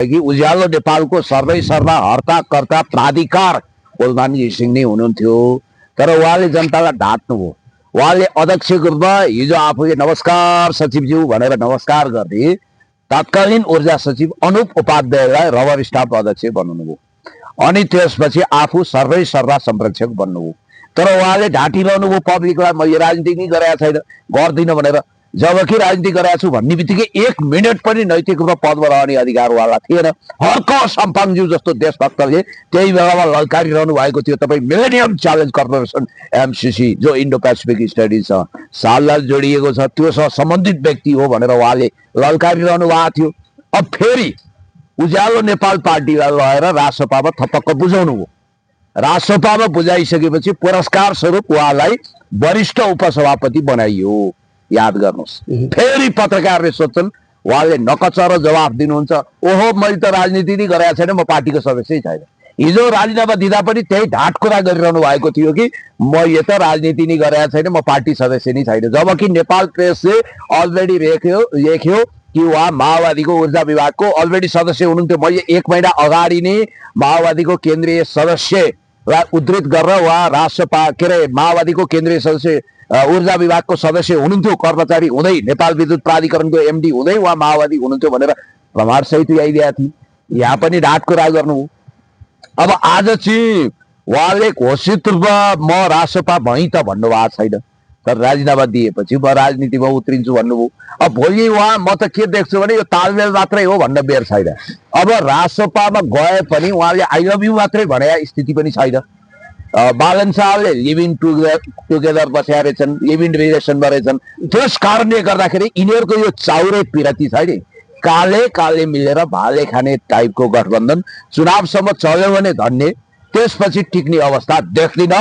कि उज्यालो नेपालको सर्दै सर्दा हर्ताकर्ता प्राधिकार कोलमान घिसिङ नै हुनुहुन्थ्यो। तर उहाँले जनतालाई ढाँट्नुभयो। उहाँले अध्यक्षको रूपमा हिजो आफूले नमस्कार सचिवज्यू भनेर नमस्कार गर्दै तत्कालीन ऊर्जा सचिव अनुप उपाध्यायलाई रबर स्टाम्प अध्यक्ष बनाउनुभयो। अनि त्यसपछि आफू सर्वै सर्वा संरक्षक बन्नुभयो। तर उहाँले ढाँटिरहनुभयो पब्लिकलाई, मैले राजनीति नै गरेका छैन, गर्दिनँ भनेर। जबकि राजनीति गरेका छु भन्ने बित्तिकै 1 मिनट पनि नैतिक रूपमा पदमा रहने अधिकार उहाँलाई थिएन। हर्क साम्पाङज्यू जस्तो देशभक्तले त्यही बेलामा ललकारिरहनु भएको थियो। तपाईँ मिलेनियम च्यालेन्ज कर्पोरेसन एमसिसी जो इन्डो पेसिफिक स्टडिज छ साललाई जोडिएको छ त्योसँग सम्बन्धित व्यक्ति हो भनेर उहाँले ललकारिरहनु भएको थियो। अब फेरि उज्यालो नेपाल पार्टीलाई लगेर राजसभामा थपक्क बुझाउनु हो। राजसभामा बुझाइसकेपछि पुरस्कार स्वरूप उहाँलाई वरिष्ठ उपसभापति बनाइयो। याद गर्नुहोस्। फेरि पत्रकारले सोध्छन्, उहाँले नकचर जवाफ दिनुहुन्छ, ओहो मैले त राजनीति नै गरेका छैन, म पार्टीको सदस्य छैन। हिजो राजीनामा दिँदा पनि त्यही ढाँट कुरा गरिरहनु भएको थियो कि म यो त राजनीति नै गरेका छैन, म पार्टी सदस्य नै छैन। जबकि नेपाल प्रेसले अलरेडी लेख्यो कि उहाँ माओवादीको ऊर्जा विभागको अलरेडी सदस्य हुनुहुन्थ्यो। मैले 1 महिना अगाडि नै माओवादीको केन्द्रीय सदस्यलाई उद्धृत गरेर उहाँ राजसभा के अरे माओवादीको केन्द्रीय सदस्य ऊर्जा विभागको सदस्य हुनुहुन्थ्यो, कर्मचारी हुँदै नेपाल विद्युत प्राधिकरणको एमडी हुँदै उहाँ माओवादी हुनुहुन्थ्यो भनेर प्रमाण सहित ल्याइदिएका थिए। यहाँ पनि ढाँट कुरा गर्नु। अब आज चाहिँ उहाँले घोषित रूपमा म राजसभा भई त भन्नुभएको छैन, तर राजीनामा दिएपछि म राजनीतिमा उत्रिन्छु भन्नुभयो। अब भोलि उहाँ म त के देख्छु भने यो तालमेल मात्रै हो भन्न बेर छैन। अब राजसभामा गए पनि उहाँले आई लभ यू मात्रै भने स्थिति पनि छैन। बालन शाहले लिभिङ टुगेदर बसेका रहेछन्, लिभिङ रिलेसनमा रहेछन्। त्यस कारणले गर्दाखेरि यिनीहरूको यो चाउरे पिरती छ नि, काले काले मिलेर भाले खाने टाइपको गठबन्धन चुनावसम्म चल्यो भने धन्य, त्यसपछि टिक्ने अवस्था देख्दिन।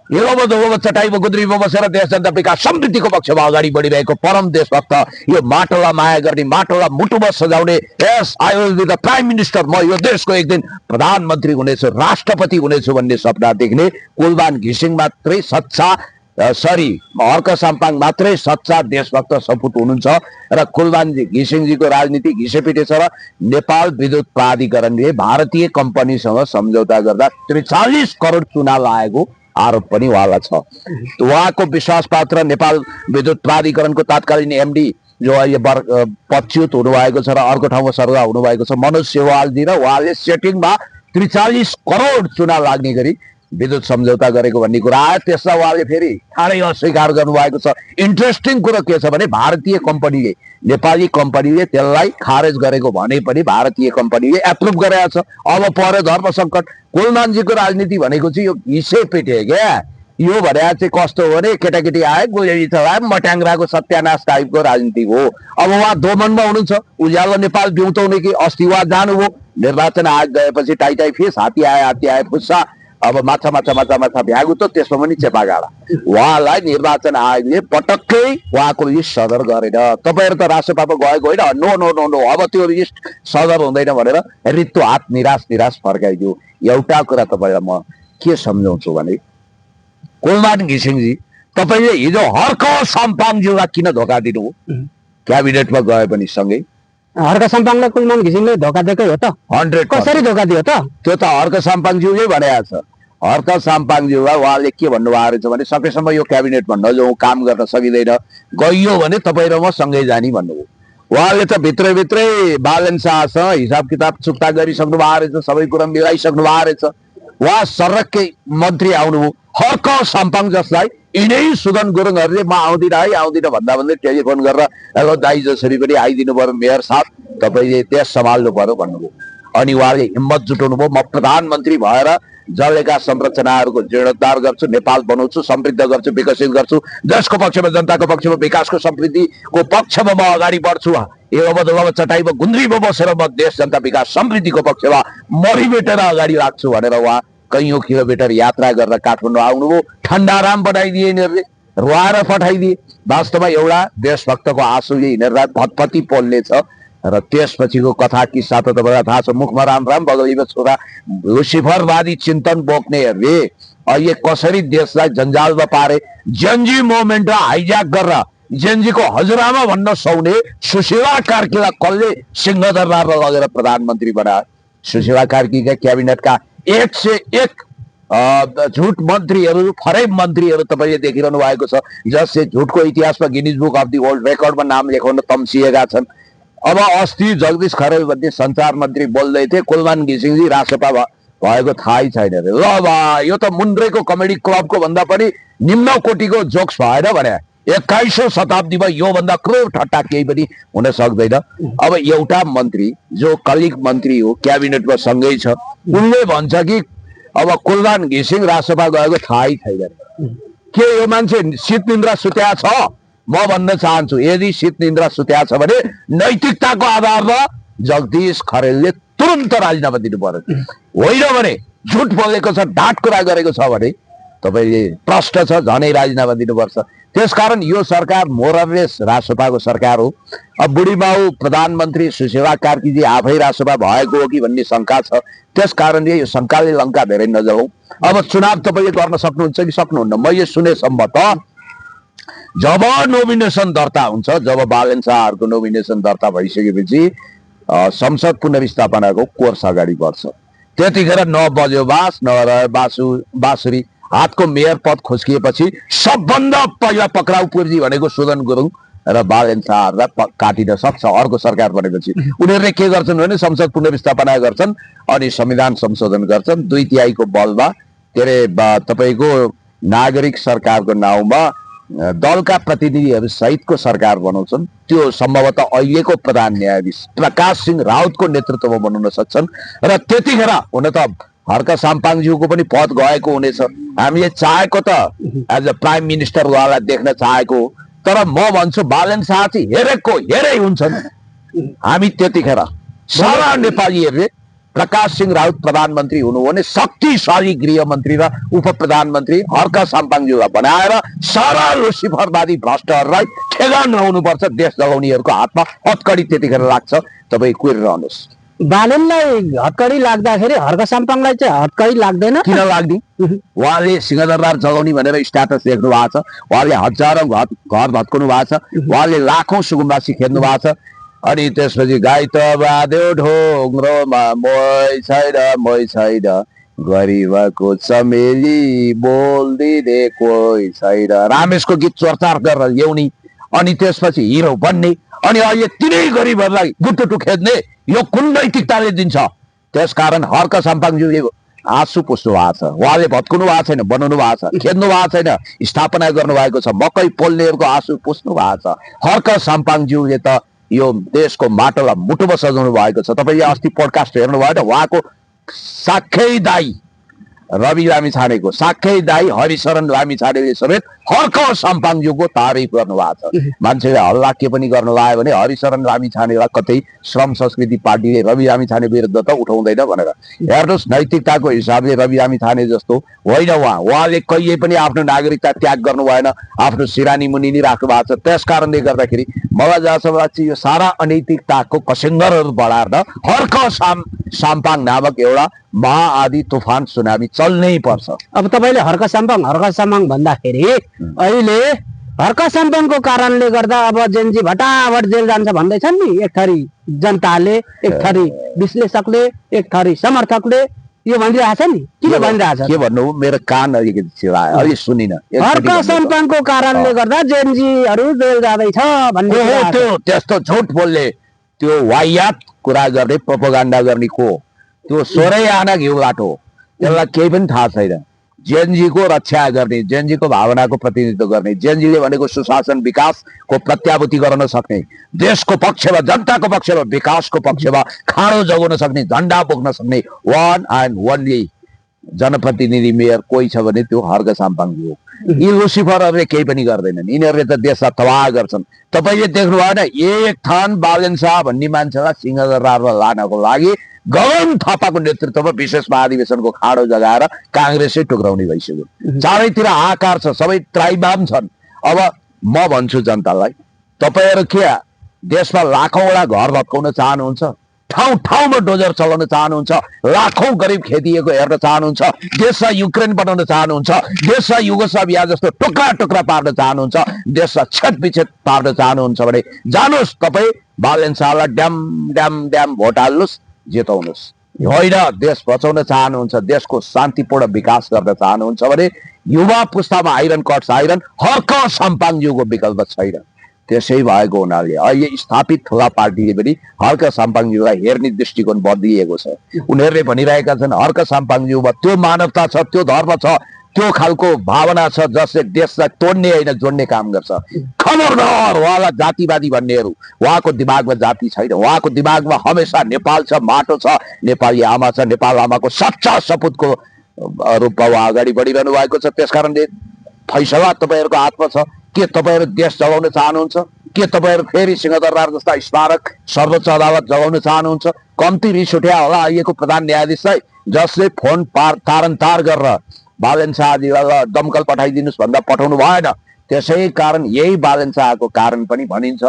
हिलोमा चटाइमा गुद्रीमा बसेर देश जनता विकास समृद्धिको पक्षमा अगाडि बढिरहेको परम देशभक्त, यो माटोलाई माया गर्ने, माटोलाई मुटुमा सजाउने, yes I will be the prime minister, म यो देशको एक दिन प्रधानमन्त्री हुनेछु, राष्ट्रपति हुनेछु भन्ने सपना देख्ने कुलमान घिसिङ मात्रै सच्चा हर्क साम्पाङ मात्रै सच्चा देशभक्त सपुत हुनुहुन्छ। र कुलमान घिसिङजीको राजनीति घिसेपिटे छ र नेपाल विद्युत प्राधिकरणले भारतीय कम्पनीसँग सम्झौता गर्दा 43 करोड चुना लागेको आरोप पनि उहाँलाई छ। उहाँको विश्वासपात्र नेपाल विद्युत प्राधिकरणको तत्कालीन एमडी जो अहिले पदच्युत हुनुभएको छ र अर्को ठाउँमा सर्गा हुनुभएको छ मनोज सेवालजी, र उहाँले सेटिङमा 43 करोड चुना लाग्ने गरी विद्युत सम्झौता गरेको भन्ने कुरा आयो। त्यसलाई उहाँले फेरि ठाडै अस्वीकार गर्नुभएको छ। इन्ट्रेस्टिङ कुरो के छ भने भारतीय कम्पनीले, नेपाली कम्पनीले त्यसलाई खारेज गरेको भने पनि भारतीय कम्पनीले एप्रुभ गरेको छ। अब पर्यो धर्म सङ्कट। कुलमानजीको राजनीति भनेको चाहिँ यो घिसे पिटे क्या। यो भने चाहिँ कस्तो हो भने केटाकेटी आयो, गोली चलायो, मट्याङ्ग्राको सत्यानाश टाइपको राजनीति हो। अब उहाँ दोमनमा हुनुहुन्छ। उज्यालो नेपाल बिउताउने कि अस्ति उहाँ जानुभयो, निर्वाचन आयोग गएपछि टाइटाई फिस, हात्ती आए फुस्सा, अब माछा भ्यागु त त्यसमा पनि चेपा गाडा। उहाँलाई निर्वाचन आयोगले पटक्कै उहाँको लिस्ट सदर गरेन। तपाईँहरू त राजसभामा गएको होइन, नो नो नो नो, अब त्यो लिस्ट सदर हुँदैन भनेर रित्तो हात निराश फर्काइदियो। एउटा कुरा तपाईँलाई म के सम्झाउँछु भने, कुलमान घिसिङजी तपाईँले हिजो हर्क साम्पाङज्यूलाई किन धोका दिनुभयो? क्याबिनेटमा गए पनि सँगै हर्क साम्पाङलाई कुलमान घिसिङले धोका दिएकै हो त? 100 कसरी धोका दियो त? त्यो त हर्क साम्पाङज्यूले भनेको छ। हर्क साम्पाङज्यूलाई उहाँले के भन्नुभएको रहेछ भने सकेसम्म यो क्याबिनेटमा नजाउँ, काम गर्न सकिँदैन, गइयो भने तपाईँ र म सँगै जाने भन्नुभयो। उहाँले त भित्रै बालन शाहसँग हिसाब किताब चुक्ता गरिसक्नु भएको रहेछ, सबै कुरा मिलाइसक्नु भएको रहेछ। उहाँ सर्रक्कै मन्त्री आउनुभयो। हर्क साम्पाङ जसलाई यिनै सुदन गुरुङहरूले म आउँदिनँ भन्दा टेलिफोन गरेर हेलो दाइ जसरी पनि आइदिनु पर्यो मेयर साहब, तपाईँले देश सम्हाल्नु पर्यो भन्नुभयो। अनि उहाँले हिम्मत जुटाउनु भयो, म प्रधानमन्त्री भएर जलेका संरचनाहरूको जीर्णोद्धार गर्छु, नेपाल बनाउँछु, समृद्ध गर्छु, विकसित गर्छु, देशको पक्षमा, जनताको पक्षमा, विकासको समृद्धिको पक्षमा म अगाडि बढ्छु। यो चटाइमा गुन्द्रीमा बसेर म देश जनता विकास समृद्धिको पक्षमा मरिबेटेर अगाडि राख्छु भनेर उहाँ कैयौं किलोमिटर यात्रा गरेर काठमाडौँ आउनुभयो। ठण्डाराम बनाइदिए यिनीहरूले, रुवाएर पठाइदिए। वास्तवमा एउटा देशभक्तको आँसुले यिनीहरूलाई भतपति पोल्ने छ। र त्यसपछिको कथा किस्सा त तपाईँलाई थाहा छ। मुखमा राम बगलीमा छोरा लुसिफरवादी चिन्तन बोक्नेहरूले अहिले कसरी देशलाई जन्जालमा पारे, जन्जी मोभमेन्टलाई हाइज्याक गरेर जेएनजीको हजुरआमा भन्न सक्ने सुशीला कार्कीलाई कसले सिंहदरबारमा लगेर प्रधानमन्त्री बनायो? सुशीला कार्कीका क्याबिनेटका 101 झुट मन्त्रीहरू, फरेब मन्त्रीहरू तपाईँले देखिरहनु भएको छ, जसले झुटको इतिहासमा Guinness book of the world रेकर्डमा नाम लेखाउन तम्सिएका छन्। अब अस्ति जगदीश खरेल भन्ने सञ्चार मन्त्री बोल्दै थिए, कुलमान घिसिङजी रासपा भएको थाहै छैन रे। ल बा, यो त मुन्द्रेको कमेडी क्लबको भन्दा पनि निम्न कोटीको जोक्स भएन भने 21औं शताब्दीमा यो भन्दा क्रूर ठट्टा केही पनि हुन सक्दैन। अब एउटा मन्त्री जो कलिग मन्त्री हो, क्याबिनेटमा सँगै छ, उनले भन्छ कि अब कुलमान घिसिङ रासपा गएको थाहै छैन। के यो मान्छे शीत निन्द्रा सुत्या छ? म भन्न चाहन्छु, यदि शीत निन्द्रा सुत्या छ भने नैतिकताको आधारमा जगदीश खरेलले तुरन्त राजीनामा दिनु पर्यो। होइन भने झुट बोलेको छ, ढाँट कुरा गरेको छ भने तपाईँले प्रश्न छ, झनै राजीनामा दिनुपर्छ। त्यसकारण यो सरकार मोरलेस रासपाको सरकार हो। अब बुढीबाउ प्रधानमन्त्री सुशीला कार्कीजी आफै रासपा भएको हो कि भन्ने शङ्का छ। त्यसकारणले यो शङ्काले लङ्का धेरै नजाउँ। अब चुनाव तपाईँले गर्न सक्नुहुन्छ कि सक्नुहुन्न? मैले सुनेसम्म त जब नोमिनेसन दर्ता हुन्छ, जब बालन शाहहरूको नोमिनेसन दर्ता भइसकेपछि संसद पुनर्स्थापनाको कोर्स अगाडि बढ्छ। त्यतिखेर न बज्यो बास, न बाँसुरी, हातको मेयर पद खुस्किएपछि सबभन्दा पहिला पक्राउ पुर्जी भनेको सुदन गुरुङ र बालन शाहहरूलाई काटिन सक्छ अर्को सरकार बनेपछि। उनीहरूले के गर्छन् भने संसद पुनर्स्थापना गर्छन् अनि संविधान संशोधन गर्छन्। 2/3 बलमा के अरे तपाईँको नागरिक सरकारको नाउँमा दलका प्रतिनिधिहरू सहितको सरकार बनाउँछन्। त्यो सम्भवतः अहिलेको प्रधान न्यायाधीश प्रकाश सिंह राउतको नेतृत्वमा बनाउन सक्छन्। र त्यतिखेर हुन त हर्क साम्पाङज्यूको पनि पद गएको हुनेछ। हामीले चाहेको त एज अ प्राइम मिनिस्टर उहाँलाई देख्न चाहेको, तर म भन्छु बालन शाह चाहिँ हेरै हुन्छन्। हामी त्यतिखेर सारा नेपालीहरूले प्रकाश सिंह राउत प्रधानमन्त्री हुनु भने शक्तिशाली गृहमन्त्री र उप प्रधानमन्त्री हर्क साम्पाङज्यूलाई बनाएर सारा लुसिफरवादी भ्रष्टहरूलाई ठेगान रहनुपर्छ। देश जगाउनेहरूको हातमा हतकडी त्यतिखेर लाग्छ। तपाईँ कुरिरहनुहोस्। बालनलाई हतकडी लाग्दाखेरि हर्क साम्पाङलाई चाहिँ हतकडी लाग्दैन? किन लाग्ने? उहाँले सिंहदरबार जगाउने भनेर स्ट्याटस लेख्नु भएको छ। उहाँले हजारौं घर भत्काउनु भएको छ। उहाँले लाखौं सुकुम्बासी खेद्नु भएको छ। अनि त्यसपछि गाई त बाँध्यो ढोङ्ग्रोमा मै छैन गरिबको चमेली बोल्दिने कोही छैन, रामेशको गीत चर्चार गरेर ल्याउने अनि त्यसपछि हिरो बन्ने अनि अहिले तिनै गरिबहरूलाई गुटुटु खेद्ने, यो कुन नैतिकताले दिन्छ? त्यसकारण हर्क साम्पाङज्यूले आँसु पुस्नु भएको छ। उहाँले भत्काउनु भएको छैन, बनाउनु भएको छ, खेद्नु भएको छैन, स्थापना गर्नु भएको छ। मकै पोल्नेहरूको आँसु पुस्नु भएको छ। हर्क साम्पाङज्यूले त यो देशको माटोलाई मुटुमा सजाउनु भएको छ। तपाईँले अस्ति पोडकास्ट हेर्नु भयो त, उहाँको साख्यै दाई रवि लामिछानेको साख्यै दाई हरिशरण लामिछानेले समेत हर्क साम्पाङज्यूको तारिफ गर्नु भएको छ। मान्छेले हल्ला के पनि गर्नु लाग्यो भने हरिशरण लामिछानेलाई कतै श्रम संस्कृति पार्टीले रवि लामिछाने विरुद्ध त उठाउँदैन भनेर। हेर्नुहोस्, नैतिकताको हिसाबले रवि लामिछाने जस्तो होइन उहाँले कहिले पनि आफ्नो नागरिकता त्याग गर्नु भएन, आफ्नो सिरानी मुनि नै राख्नु भएको छ। त्यसकारणले गर्दाखेरि मलाई जहाँसम्म लाग्छ यो सारा अनैतिकताको कसिङ्गरहरू बढाएर हर्क साम्पाङ नामक एउटा महाआदि तुफान सुनामी चल्नै पर्छ। अब तपाईँले हर्क साम्पाङ भन्दाखेरि अहिले हर्क साम्पाङको कारणले गर्दा अब जेएनजी भटाभट जेल जान्छ भन्दैछन् नि, एक थरी जनताले, एक थरी विश्लेषकले, एक थरी समर्थकले यो भनिरहेछ नि। किन भनिरहेछ? के भन्नु, मेरो कान अलिकति चिरायो, अलि सुनिन। हर्क साम्पाङको कारणले गर्दा जेएनजीहरू जेल जाँदैछ भन्ने त्यस्तो झुट बोल्ने, त्यो वाहियात कुरा गर्ने, प्रोपोगन्डा गर्ने को त्यो 16 आना घिउ लाटो, त्यसलाई केही पनि थाहा छैन। जेएनजीको रक्षा गर्ने, जेएनजीको भावनाको प्रतिनिधित्व गर्ने, जेएनजीले भनेको सुशासन विकासको प्रत्याभूति गर्न सक्ने, देशको पक्षमा, जनताको पक्षमा, विकासको पक्षमा खाडो जगाउन सक्ने, झन्डा बोक्न सक्ने वान एन्ड ओन्ली जनप्रतिनिधि मेयर कोही छ भने त्यो हर्क साम्पाङज्यू हो। यी लुसिफरहरूले केही पनि गर्दैनन्, यिनीहरूले त देशलाई तबाह गर्छन्। तपाईँले देख्नु भएन, एक थान बालन शाह भन्ने मान्छेलाई सिंहदरबारमा लानको लागि गगन थापाको नेतृत्वमा विशेष महाधिवेशनको खाडो जगाएर काङ्ग्रेसै टुक्राउने भइसक्यो। चारैतिर आकार छ, सबै त्राइबाम छन्। अब म भन्छु जनतालाई, तपाईँहरू के देशमा लाखौँवटा घर भत्काउन चाहनुहुन्छ? ठाउँ ठाउँमा डोजर चलाउन चाहनुहुन्छ, लाखौं गरिब खेदिएको हेर्न चाहनुहुन्छ, देशलाई युक्रेन बनाउन चाहनुहुन्छ, देशलाई युगोस्लाभिया जस्तो टुक्रा टुक्रा पार्न चाहनुहुन्छ, देशलाई छेदविच्छेद पार्न चाहनुहुन्छ भने जानुहोस् तपाईँ बालेन्सालाई ड्याम ड्याम ड्याम भोट हाल्नुहोस्, जिताउनुहोस्। होइन देश बचाउन चाहनुहुन्छ, देशको शान्तिपूर्ण विकास गर्न चाहनुहुन्छ भने युवा पुस्तामा आइरन कट्स आइरन, हर्क साम्पाङज्यूको विकल्प छैन। त्यसै भएको हुनाले अहिले स्थापित ठुला पार्टीले पनि हर्क साम्पाङज्यूलाई हेर्ने दृष्टिकोण बदलिएको छ। उनीहरूले भनिरहेका छन् हर्क साम्पाङज्यूमा त्यो मानवता छ, त्यो धर्म छ, त्यो खालको भावना छ जसले देशलाई तोड्ने होइन जोड्ने काम गर्छ। खबरदार उहाँलाई जातिवादी भन्नेहरू, उहाँको दिमागमा जाति छैन, उहाँको दिमागमा हमेसा नेपाल छ, माटो छ, नेपाली आमा छ, नेपाल आमाको सच्चा सपुतको रूपमा उहाँ अगाडि बढिरहनु भएको छ। त्यसकारणले फैसला तपाईँहरूको हातमा छ। के तपाईँहरू देश जगाउन चाहनुहुन्छ? के तपाईँहरू फेरि सिंहदरबार जस्ता स्मारक सर्वोच्च अदालत जगाउन चाहनुहुन्छ? कम्ती रिस उठ्या होला अहिलेको प्रधान न्यायाधीशलाई, जसले फोन तार गरेर बालेन शाहजीलाई दमकल पठाइदिनुहोस् भन्दा पठाउनु भएन। त्यसै कारण यही बालेन शाहको कारण पनि भनिन्छ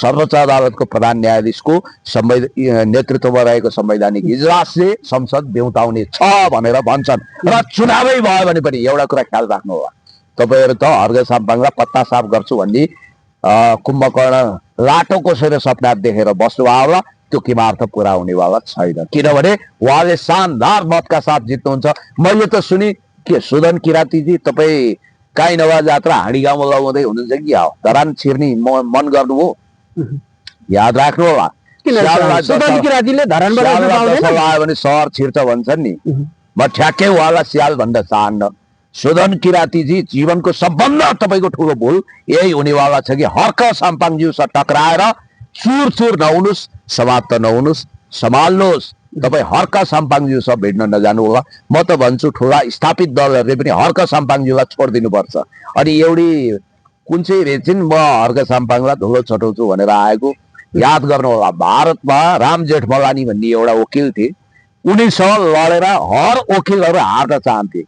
सर्वोच्च अदालतको प्रधान न्यायाधीशको नेतृत्वमा रहेको संवैधानिक इजलासले संसद बेउताउने छ भनेर भन्छन्। र चुनावै भयो भने पनि एउटा कुरा ख्याल राख्नु होला, तपाईँहरू त हर्क साम्पाङलाई पत्ता साफ गर्छु भन्ने कुम्भकर्ण लाटोको सर सपना देखेर बस्नुभयो होला, त्यो किमार्थ पुरा हुनेवाला छैन। किनभने उहाँले शानदार मतका साथ जित्नुहुन्छ। मैले त सुनि के सुदन किरातीजी तपाईँ काहीँ नभए जात्रा हाँडी गाउँमा लगाउँदै हुनुहुन्छ कि धरान छिर्ने मन गर्नु हो? याद राख्नु होला, आयो भने सहर छिर्छ भन्छन् नि। म ठ्याक्कै उहाँलाई स्याल भन्न चाहन्न। सुदन किरातीजी जीवनको सबभन्दा तपाईँको ठुलो भुल यही हुनेवाला छ कि हर्क साम्पाङज्यूसँग टक्राएर चुर चुर नहुनुहोस्, समाप्त नहुनुहोस्, सम्हाल्नुहोस्। तपाईँ हर्क साम्पाङज्यूसँग भेट्न नजानु होला। म त भन्छु ठुला स्थापित दलहरूले पनि हर्क साम्पाङज्यूलाई छोडिदिनुपर्छ। अनि एउटी कुन चाहिँ रेचिन म हर्क साम्पाङलाई धुलो छटाउँछु भनेर आएको याद गर्नु होला। भारतमा राम जेठमलानी भन्ने एउटा वकिल थिए, उनीसँग लडेर हर वकिलहरू हार्न चाहन्थे।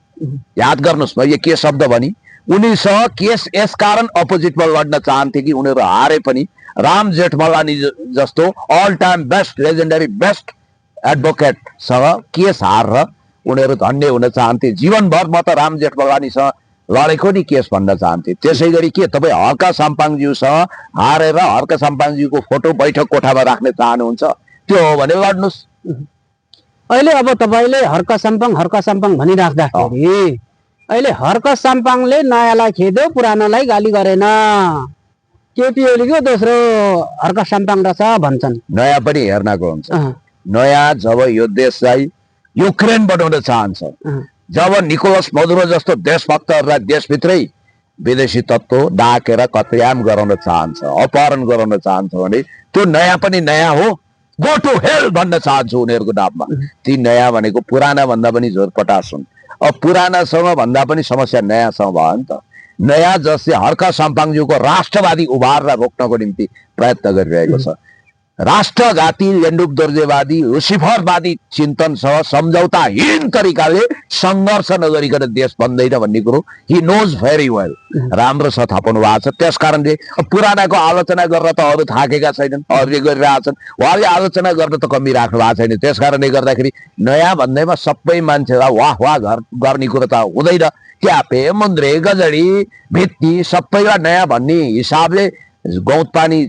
याद गर्नुहोस् मैले के शब्द भनी, उनीसँग केस यस कारण अपोजिटमा लड्न चाहन्थे कि उनीहरू हारे पनि राम जेठमलानी जस्तो all time best legendary best एडभोकेटसँग केस हारेर उनीहरू धन्य हुन चाहन्थे। जीवनभर म त राम जेठमलानीसँग लडेको नि केस भन्न चाहन्थे। त्यसै गरी के तपाईँ हर्क साम्पाङज्यूसँग हारेर हर्क साम्पाङज्यूको फोटो बैठक कोठामा राख्न चाहनुहुन्छ? त्यो हो भने लड्नुहोस्। अहिले अब तपाईँले हर्क साम्पाङ भनिराख्दाखेरि अहिले हर्क साम्पाङले नयाँलाई खेद्यो, पुरानोलाई गाली गरेन। केपी ओलीको दोस्रो हर्क साम्पाङ रहेछ भन्छन्। नयाँ पनि हेर्नको हुन्छ। नयाँ जब यो देशलाई युक्रेन बनाउन चाहन्छ, जब निकोलस मदुरो जस्तो देशभक्तहरूलाई देशभित्रै विदेशी तत्त्व डाकेर कत्याम गराउन चाहन्छ, अपहरण गराउन चाहन्छ भने त्यो नयाँ पनि नयाँ हो। गो टु हेल भन्न चाहन्छु उनीहरूको नाममा। ती नयाँ भनेको पुराना भन्दा पनि झोरपटास हुन्। अब पुरानासँग भन्दा पनि समस्या नयाँसँग भयो नि त। नयाँ जसले हर्क साम्पाङज्यूको राष्ट्रवादी उभारलाई रोक्नको निम्ति प्रयत्न गरिरहेको छ। राष्ट्रघाती लेन्डुप दोर्जेवादी लुसिफरवादी चिन्तनसँग सम्झौताहीन तरिकाले सङ्घर्ष नगरिकन देश बन्दैन भन्ने कुरो हि नोज भेरी वेल। राम्रो छ थाहा पाउनु भएको छ। त्यस कारणले पुरानाको आलोचना गर्न त अरू थाकेका छैनन्, अरूले गरिरहेछन्। उहाँले आलोचना गर्न त कमी राख्नु भएको छैन। त्यस कारणले गर्दाखेरि नयाँ भन्दैमा सबै मान्छेलाई वाह वाह गर्ने कुरो त हुँदैन। ट्यापे मुन्द्रे गजडी भित्ती सबैलाई नयाँ भन्ने हिसाबले गौत पानी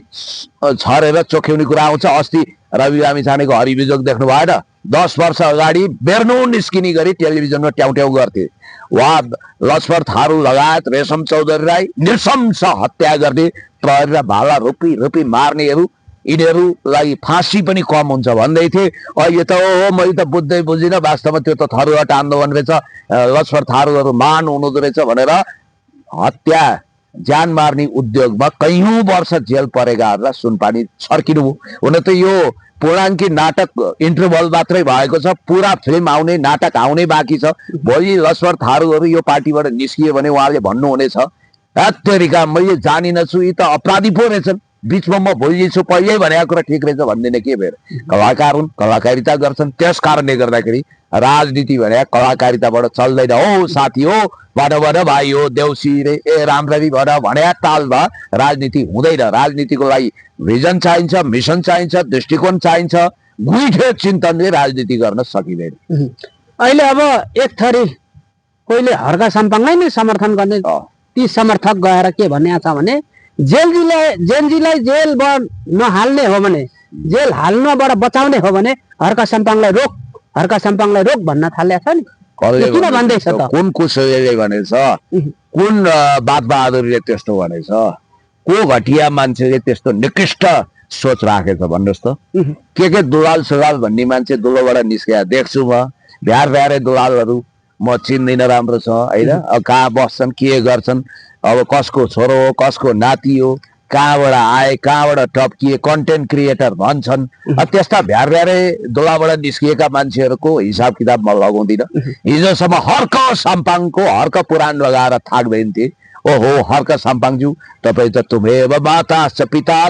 छरेर चोख्याउने कुरा आउँछ। अस्ति रवि लामिछानेको हरिबिजोग देख्नु भएन? 10 वर्ष अगाडि बेर्नु निस्किने गरी टेलिभिजनमा ट्याउट्याउ गर्थे। उहाँ लक्ष्मण थारू लगायत रेशम चौधरीलाई नृशंस हत्या गर्ने, प्रहरीलाई भाला रोपी रोपी मार्नेहरू यिनीहरूलाई फाँसी पनि कम हुन्छ भन्दै थिए। अहिले त ओ मैले त बुझ्दै बुझिनँ, वास्तवमा त्यो त थरुहट आन्दोलन रहेछ, लक्ष्मण थारूहरू मान हुनुहुँदो रहेछ भनेर हत्या ज्यान मार्ने उद्योगमा कैयौं वर्ष जेल परेकाहरूलाई सुनपानी छर्किनु हो। हुन त यो पूर्णाङ्की नाटक इन्टरभल मात्रै भएको छ, पुरा फिल्म आउने नाटक आउने बाँकी छ। भोलि लक्ष्मण थारूहरू यो पार्टीबाट निस्कियो भने उहाँले भन्नुहुनेछ तरिका मैले जानिनछु, यी त अपराधी पो रहेछन्, बिचमा म भुलिन्छु, पहिल्यै भनेको कुरा ठिक रहेछ भन्दैन के फेर। कलाकार हुन्, कलाकारिता गर्छन्। त्यस कारणले गर्दाखेरि राजनीति भने कलाकारिताबाट चल्दैन हो साथी हो, भन भाइ हो, देउसी रे ए राम्ररी भन भने तालमा राजनीति हुँदैन। राजनीतिको लागि भिजन चाहिन्छ, मिसन चाहिन्छ, दृष्टिकोण चाहिन्छ, गुइठे चिन्तनले राजनीति गर्न सकिँदैन। अहिले अब एक थरी कोहीले हर्का साम्पाङलाई नै समर्थन गर्ने ती समर्थक गएर के भन्ने छ भने जेलजीलाई जेलबाट नहाल्ने हो भने, जेल हाल्नबाट बचाउने हो भने हर्का साम्पाङलाई रोक भन्न थालेको छ नि। किन भन्दैछ त? कुन कुशलले भनेछ? कुन बादबहादुरले त्यस्तो भनेछ? को घटिया मान्छेले त्यस्तो निकृष्ट सोच राखेछ भन्नुहोस् त? के दुलाल सुलाल भन्ने मान्छे दुलोबाट निस्किया देख्छु म। भ्यारे दुलालहरू म चिन्दिनँ राम्रोसँग होइन। अब कहाँ बस्छन्, के गर्छन्, अब कसको छोरो हो, कसको नाति हो, कहाँबाट आए, कहाँबाट टप्किए, कन्टेन्ट क्रिएटर भन्छन्। त्यस्ता भ्यारे दुलाबाट निस्किएका मान्छेहरूको हिसाब किताब म लगाउँदिनँ। हिजोसम्म हर्क साम्पाङको हर्क पुराण लगाएर थाक्दैन थिए। ओहो हर्क साम्पाङज्यू, तपाईँ त तुमेव माता पिता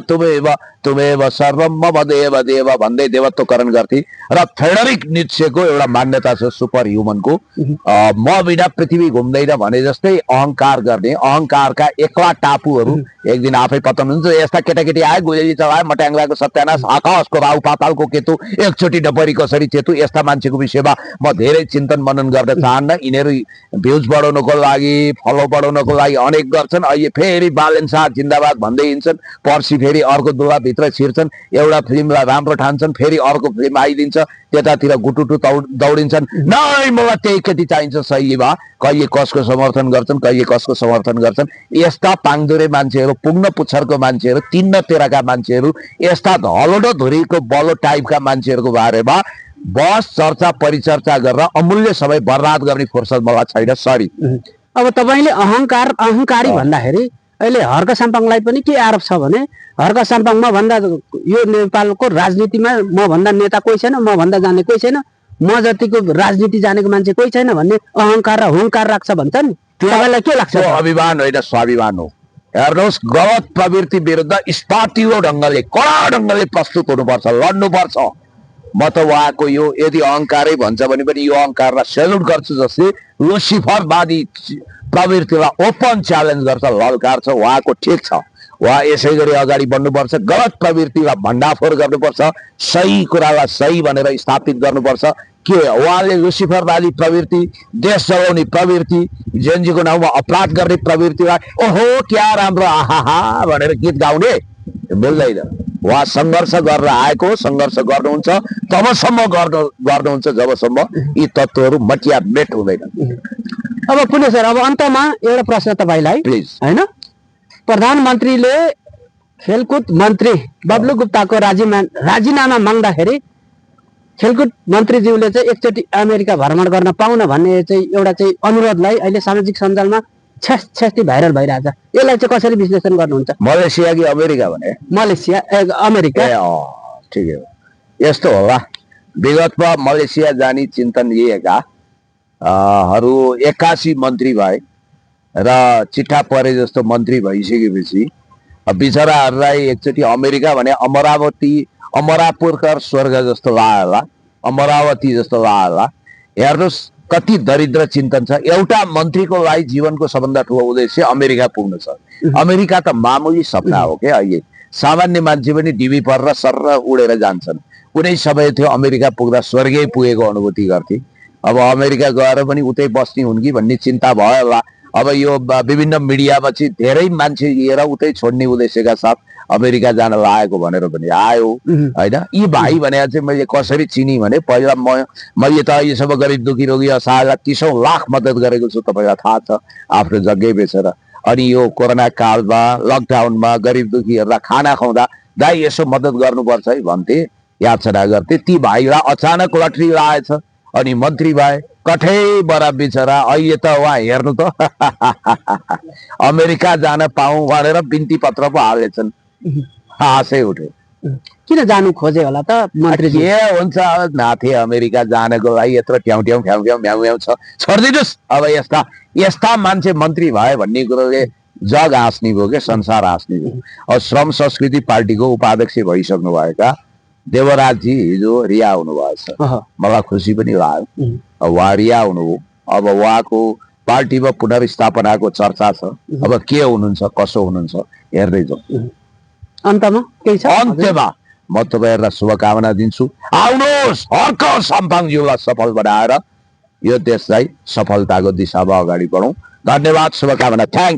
तुमेव सर्वम मम देव देव भन्दै देवत्वकरण गर्थे। र फ्रेडरिक नित्सेको एउटा मान्यता छ सुपर ह्युमनको, म बिना पृथ्वी घुम्दैन भने जस्तै अहङ्कार गर्ने, अहङ्कारका एक्ला टापुहरू एक दिन आफै पतन हुन्छ। यस्ता केटाकेटी आए, गुलेली चलाए, मट्याङ्ग्राको सत्यानाश, आकाशको राहु पातालको केतु, एकचोटि डपरी कसरी चेतु, यस्ता मान्छेको विषयमा म धेरै चिन्तन मनन गर्न चाहन्न। यिनीहरू भ्युज बढाउनको लागि, फलो बढाउनको लागि अनेक गर्छन्। अहिले फेरि बालन शाह जिन्दाबाद भन्दै हिँड्छन्, पर्सि फेरि अर्को दुला भित्र छिर्छन्, एउटा फिल्मलाई राम्रो ठान्छन्, फेरि अर्को फिल्म आइदिन्छ, त्यतातिर गुटुटु दौडिन्छन्। नै मलाई त्यही केटी चाहिन्छ सही भए। कहिले कसको समर्थन गर्छन्, कहिले कसको समर्थन गर्छन्। यस्ता पाङदुरे मान्छेहरू, पुग्न पुच्छरको मान्छेहरू, तिन्न तेह्रका मान्छेहरू, यस्ता धलोडो धुरीको बलो टाइपका मान्छेहरूको बारेमा बस चर्चा परिचर्चा गरेर अमूल्य समय बर्बाद गर्ने फुर्सद मलाई छैन। सरी। अब तपाईँले अहङ्कारी भन्दाखेरि अहिले हर्क साम्पाङलाई पनि के आरोप छ भने, हर्क साम्पाङ म भन्दा यो नेपालको राजनीतिमा म भन्दा नेता कोही छैन, म भन्दा जाने कोही छैन, म जतिको राजनीति जानेको मान्छे कोही छैन भन्ने अहङ्कार र हुङ्कार राख्छ भन्छ नि। तपाईँलाई के लाग्छ? अभिमान होइन, स्वाभिमान हो। हेर्नुहोस्, गलत प्रवृत्ति विरुद्ध स्पाटिलो ढङ्गले, कडा ढङ्गले प्रस्तुत हुनुपर्छ, लड्नुपर्छ। म त उहाँको यो यदि अहङ्कारै भन्छ भने पनि यो अहङ्कारलाई सेल्युट गर्छु, जसले लुसिफरवादी प्रवृत्तिलाई ओपन च्यालेन्ज गर्छ, ललकार्छ। उहाँको ठिक छ, उहाँ यसै गरी अगाडि बढ्नुपर्छ। गलत प्रवृत्तिलाई भण्डाफोर गर्नुपर्छ, सही कुरालाई सही भनेर स्थापित गर्नुपर्छ। के उहाँले लुसिफरवादी प्रवृत्ति, देश जलाउने प्रवृत्ति, जेएनजीको नाउँमा अपराध गर्ने प्रवृत्तिलाई ओहो क्या राम्रो आहा भनेर गीत गाउने मिल्दैन। उहाँ सङ्घर्ष गरेर आएको, सङ्घर्ष गर्नुहुन्छ, तबसम्म गर्नुहुन्छ जबसम्म यी तत्त्वहरू मटिया मेट हुँदैन। अब पुण्य सर, अब अन्तमा एउटा प्रश्न तपाईँलाई प्लिज। होइन, प्रधानमन्त्रीले खेलकुद मन्त्री बब्लु गुप्ताको राजीनामा माग्दाखेरि खेलकुद मन्त्रीज्यूले चाहिँ एकचोटि अमेरिका भ्रमण गर्न पाउन भन्ने चाहिँ एउटा चाहिँ अनुरोधलाई अहिले सामाजिक सञ्जालमा छ्यास्ती भाइरल भइरहेछ। यसलाई चाहिँ कसरी विश्लेषण गर्नुहुन्छ? मलेसिया कि अमेरिका भने? Malaysia, America. ठिकै हो। यस्तो होला, विगतमा मलेसिया जाने चिन्तन लिएका 81 मन्त्री भए र चिट्ठा परे जस्तो मन्त्री भइसकेपछि बिचराहरूलाई एकचोटि अमेरिका भने अमरापुरकर स्वर्ग जस्तो लाग्यो, अमरावती जस्तो लाग्यो। हेर्नुहोस् कति दरिद्र चिन्तन छ। एउटा मन्त्रीको लागि जीवनको सबभन्दा ठुलो उद्देश्य अमेरिका पुग्नु छ। अमेरिका त मामुली सपना हो क्या। अहिले सामान्य मान्छे पनि डिबी परेर सर्र उडेर जान्छन्। कुनै समय थियो अमेरिका पुग्दा स्वर्गै पुगेको अनुभूति गर्थे। अब अमेरिका गएर पनि उतै बस्ने हुन् कि भन्ने चिन्ता भयो होला। अब यो विभिन्न मिडियामा चाहिँ धेरै मान्छे लिएर उतै छोड्ने उद्देश्यका साथ अमेरिका जान लागेको भनेर पनि आयो होइन। यी भाइ भने चाहिँ मैले कसरी चिनी भने, पहिला मैले त अहिलेसम्म गरिब दुखी रोगी असहायलाई 30औं लाख मद्दत गरेको छु, तपाईँलाई थाहा छ, आफ्नो जग्गै बेचेर। अनि यो कोरोना कालमा लकडाउनमा गरिब दुखीहरूलाई खाना खुवाउँदा दाइ यसो मद्दत गर्नुपर्छ है भन्थे, याचना गर्थे। ती भाइलाई अचानक लटरी लागेछ अनि मन्त्री भए, कठै बरा बिचरा। अहिले त उहाँ हेर्नु त अमेरिका जान पाऊँ भनेर बिन्ती पत्र पो हालेछन्। हाँसै उठ्यो। किन जानु खोजे होला त मन्त्री? के हुन्छ नाथे, अमेरिका जानको लागि यत्रो ट्याउ म्याउ छ, छोडिदिनुहोस्। अब यस्ता मान्छे मन्त्री भए भन्ने कुरोले जग हाँस्ने भयो क्या, संसार हाँस्ने भयो। अब श्रम संस्कृति पार्टीको उपाध्यक्ष भइसक्नु भएका देवराजजी हिजो रिहा हुनुभएछ, मलाई खुसी पनि लाग्यो। अब उहाँ रिहा हुनुभयो। अब उहाँको पार्टीमा पुनर्स्थापनाको चर्चा छ। अब के हुनुहुन्छ, कसो हुनुहुन्छ हेर्दै जाउँ। अन्तमा केही छ? अन्त्यमा म तपाईँहरूलाई शुभकामना दिन्छु। आउनुहोस् हर्क साम्पाङज्यूलाई सफल बनाएर यो देशलाई सफलताको दिशामा अगाडि बढौँ। धन्यवाद, शुभकामना, थ्याङ्क